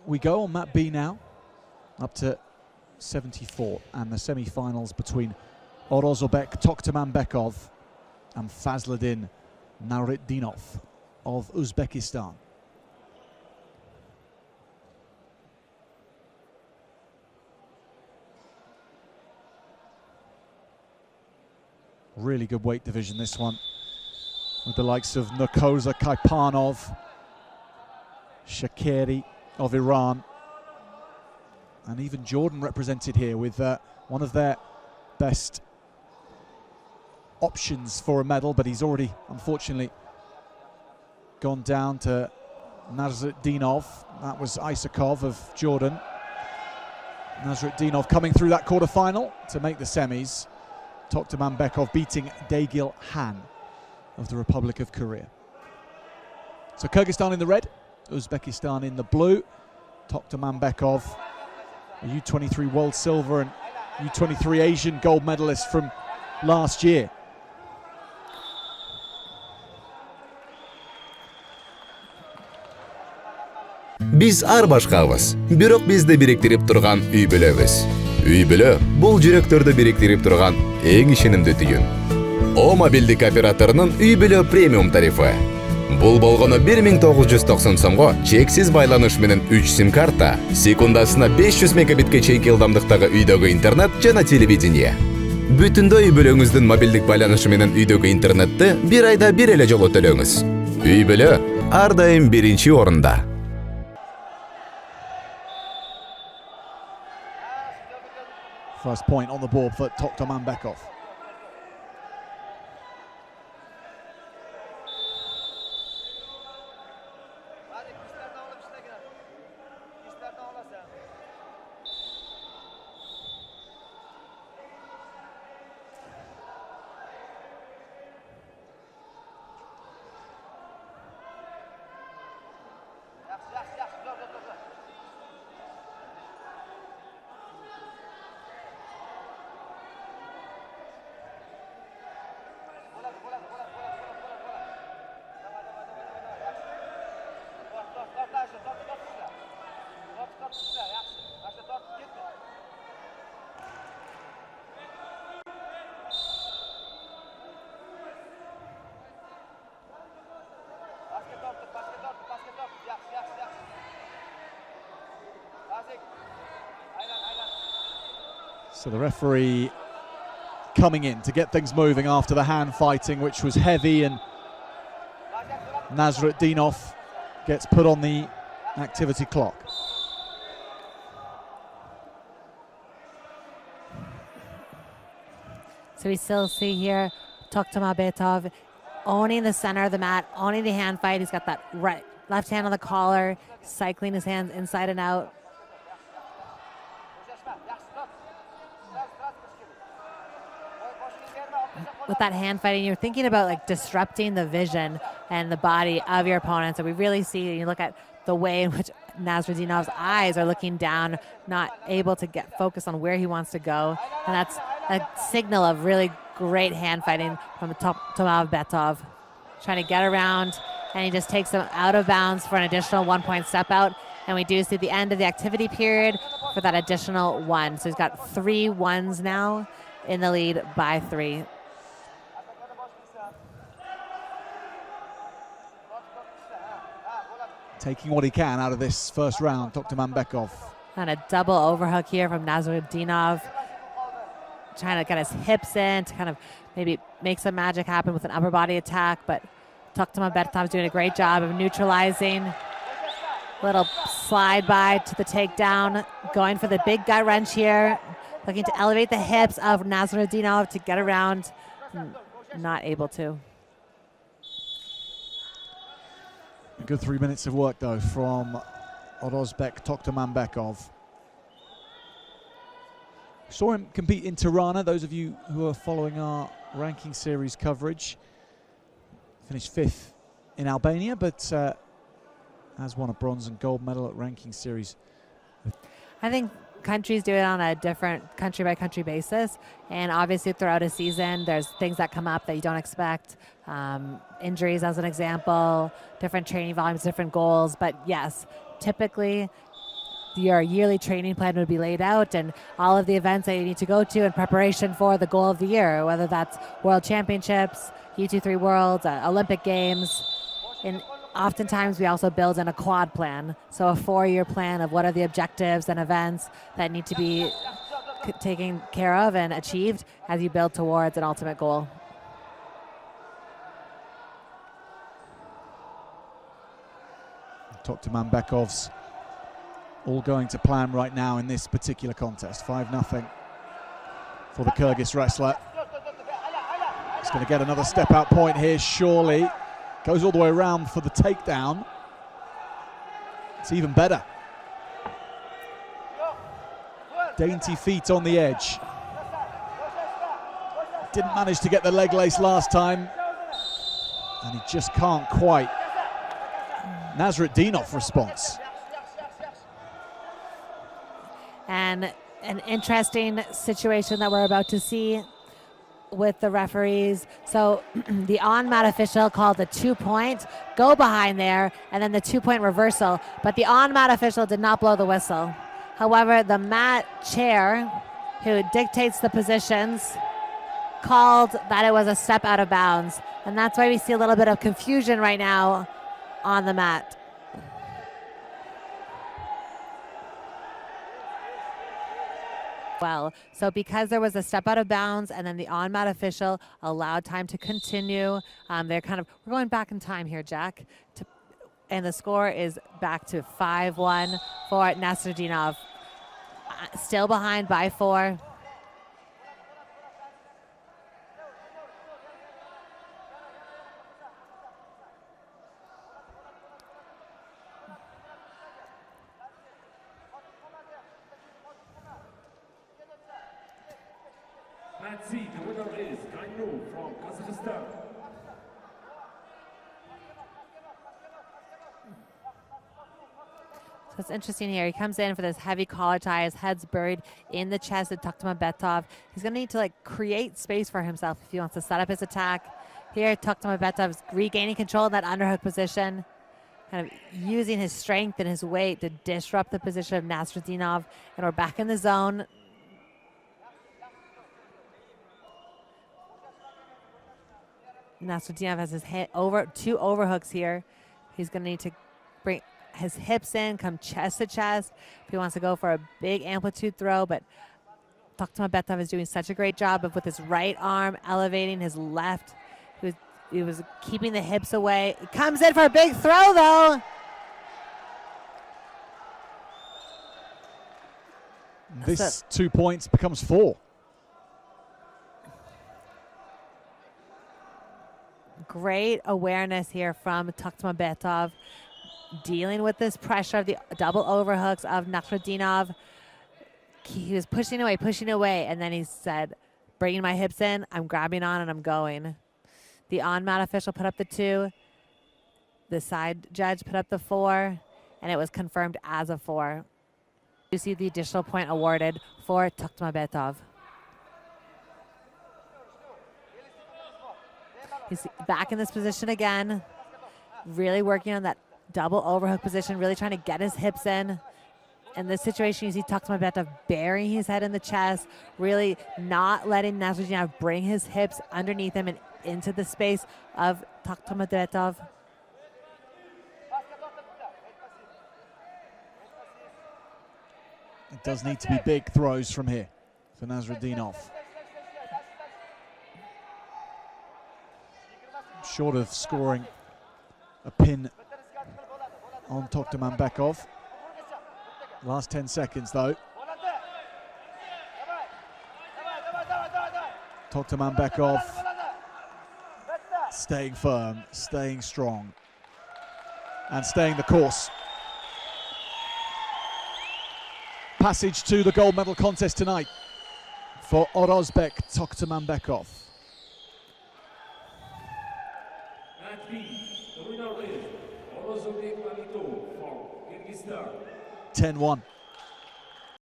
we go on Mat B now, up to 74, and the semi-finals between Orozobek Toktomambetov and Fazliddin Nasritdinov of Uzbekistan. Really good weight division, this one, with the likes of Nukoza Kaipanov, Shakiri of Iran, and even Jordan represented here with one of their best options for a medal, but he's already unfortunately gone down to Nasritdinov. That was Isakov of Jordan. Nasritdinov coming through that quarter-final to make the semis. Toktomambetov beating Daegil Han of the Republic of Korea. So Kyrgyzstan in the red, Uzbekistan in the blue. Toktomambetov, a U23 world silver and U23 Asian gold medalist from last year. Biz ар башкабыз, бирок бизди бириктирип турган үй бүлөбүз. Үй бүлө бул жүрөктөрдү бириктирип турган эң ишенимдүү түйүн. О мобилдик операторунун үй бүлө премиум тарифы. Бул болгону 1990 сомго чексиз байланыш менен 3 сим карта, секундасына 500 мегабитке чейинки ылдамдыктагы үйдөгү интернет жана телевидение. Бүтүндөй үй бүлөңүздүн мобилдик байланышы менен үйдөгү интернетти бир айда бир эле жолу төлөңүз. Үй бүлө ар дайым биринчи орунда. First point on the board for Toktomambetov. So the referee coming in to get things moving after the hand fighting, which was heavy, and Nasritdinov gets put on the activity clock. So we still see here Toktomambetov owning the center of the mat, owning the hand fight. He's got that left hand on the collar, cycling his hands inside and out. With that hand fighting, you're thinking about like disrupting the vision and the body of your opponent. So we really see, you look at the way in which Nasruddinov's eyes are looking down, not able to get focused on where he wants to go. And that's a signal of really great hand fighting from Toktomambetov. Trying to get around, and he just takes him out of bounds for an additional 1 point step out. And we do see the end of the activity period for that additional one. So he's got 3 ones now, in the lead by 3. Taking what he can out of this first round, Toktomambetov. And a double overhook here from Nasrutdinov. Trying to get his hips in to kind of maybe make some magic happen with an upper body attack, but Toktomambetov's doing a great job of neutralizing. Little slide by to the takedown, going for the big gut wrench here, looking to elevate the hips of Nasrutdinov to get around, not able to. A good 3 minutes of work though from Orozobek Toktomambetov. Saw him compete in Tirana, those of you who are following our ranking series coverage. Finished 5th in Albania, but has won a bronze and gold medal at ranking series. I think countries do it on a different country by country basis, and obviously throughout a season there's things that come up that you don't expect, injuries as an example, different training volumes, different goals. But yes, typically your yearly training plan would be laid out and all of the events that you need to go to in preparation for the goal of the year, whether that's World Championships, U23 Worlds, Olympic Games. And oftentimes we also build in a quad plan, so a 4-year plan of what are the objectives and events that need to be taken care of and achieved as you build towards an ultimate goal. Toktomambetov's all going to plan right now in this particular contest. 5-0 for the Kyrgyz wrestler. He's going to get another step out point here, surely. Goes all the way around for the takedown. It's even better. Dainty feet on the edge. Didn't manage to get the leg lace last time. And he just can't quite. Nasritdinov response. And an interesting situation that we're about to see with the referees. So the on-mat official called the 2-point, go behind there, and then the 2-point reversal. But the on-mat official did not blow the whistle. However, the mat chair, who dictates the positions, called that it was a step out of bounds. And that's why we see a little bit of confusion right now on the mat. Well, so because there was a step out of bounds and then the on-mat official allowed time to continue, we're going back in time here, Jack, and the score is back to 5-1 for Nasritdinov. Still behind by 4. The winner is from Kazakhstan. So it's interesting here. He comes in for this heavy collar tie. His head's buried in the chest of Toktomambetovov. He's going to need to create space for himself if he wants to set up his attack. Here, Toktomambetovov is regaining control in that underhook position, kind of using his strength and his weight to disrupt the position of Nasritdinov. And we're back in the zone. Nasritdinov has his 2 overhooks here. He's going to need to bring his hips in, come chest to chest if he wants to go for a big amplitude throw. But Toktomambetovov is doing such a great job of with his right arm elevating his left. He was keeping the hips away. He comes in for a big throw though. This 2 points becomes 4. Great awareness here from Toktomambetovov, dealing with this pressure of the double overhooks of Nasritdinov. He was pushing away, and then he said, bringing my hips in, I'm grabbing on and I'm going. The on-mat official put up the 2. The side judge put up the 4, and it was confirmed as a 4. You see the additional point awarded for Toktomambetovov. He's back in this position again, really working on that double overhook position, really trying to get his hips in. In this situation, you see Toktomambetovov burying his head in the chest, really not letting Nasritdinov bring his hips underneath him and into the space of Toktomambetovov. It does need to be big throws from here for Nasritdinov. Short of scoring a pin on Toktomambetovov. Last 10 seconds though. Toktomambetovov staying firm, staying strong, and staying the course. Passage to the gold medal contest tonight for Orozobek Toktomambetovov. The winner is Orozobek from Kyrgyzstan. 10-1.